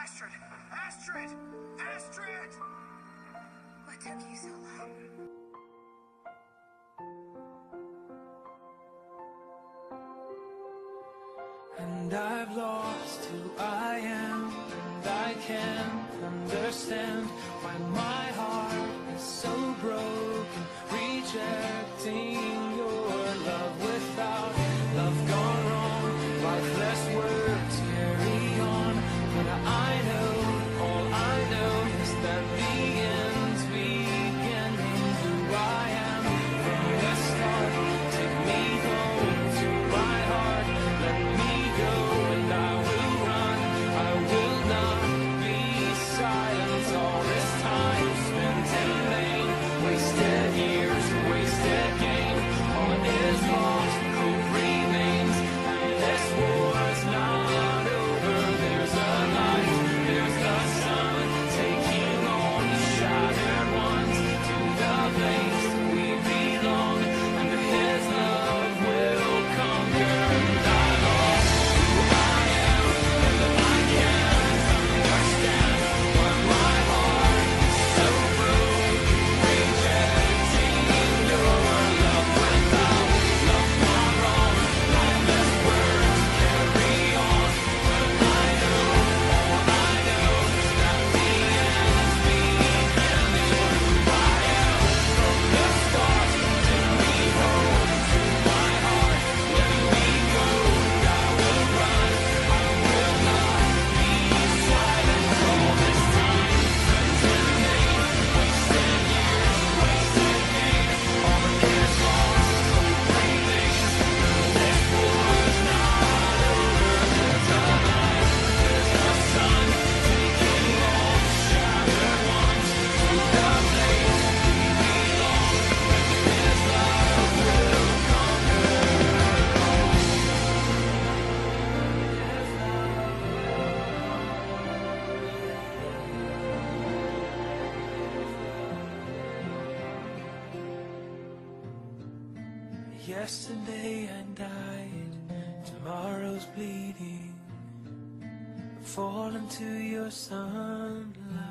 Astrid! Astrid! Astrid! What took you so long? And I've lost who I am, and I can't understand why my heart is so broken, rejecting your love without love gone wrong. Lifeless words carry on, but I know, all I know is that the end's beginning. Who I am from the start, take me home to my heart, let me go and I will run. I will not be silent. All this time spent in vain, wasted years, wasted gain. All is lost, hope remains, and this war's not over. There's a light, there's the sun, taking all the shattered ones to the place we belong, and His love will conquer. And I lost who I am, and I can't understand why my heart is so broken, rejecting your love without love gone wrong. Lifeless words carry on, but I know, all I know is that the end's beginning. Who I am from the start, take me home to my heart, let me go and I will run. I will not be silent. All this time spent in vain, wasted years, wasted gain. All is lost, hope remains, this war's not over. There's a light, there's the sun, taking all the shattered ones to the place we belong, and His love will conquer. Yesterday I died, tomorrow's bleeding. Fall into your sunlight.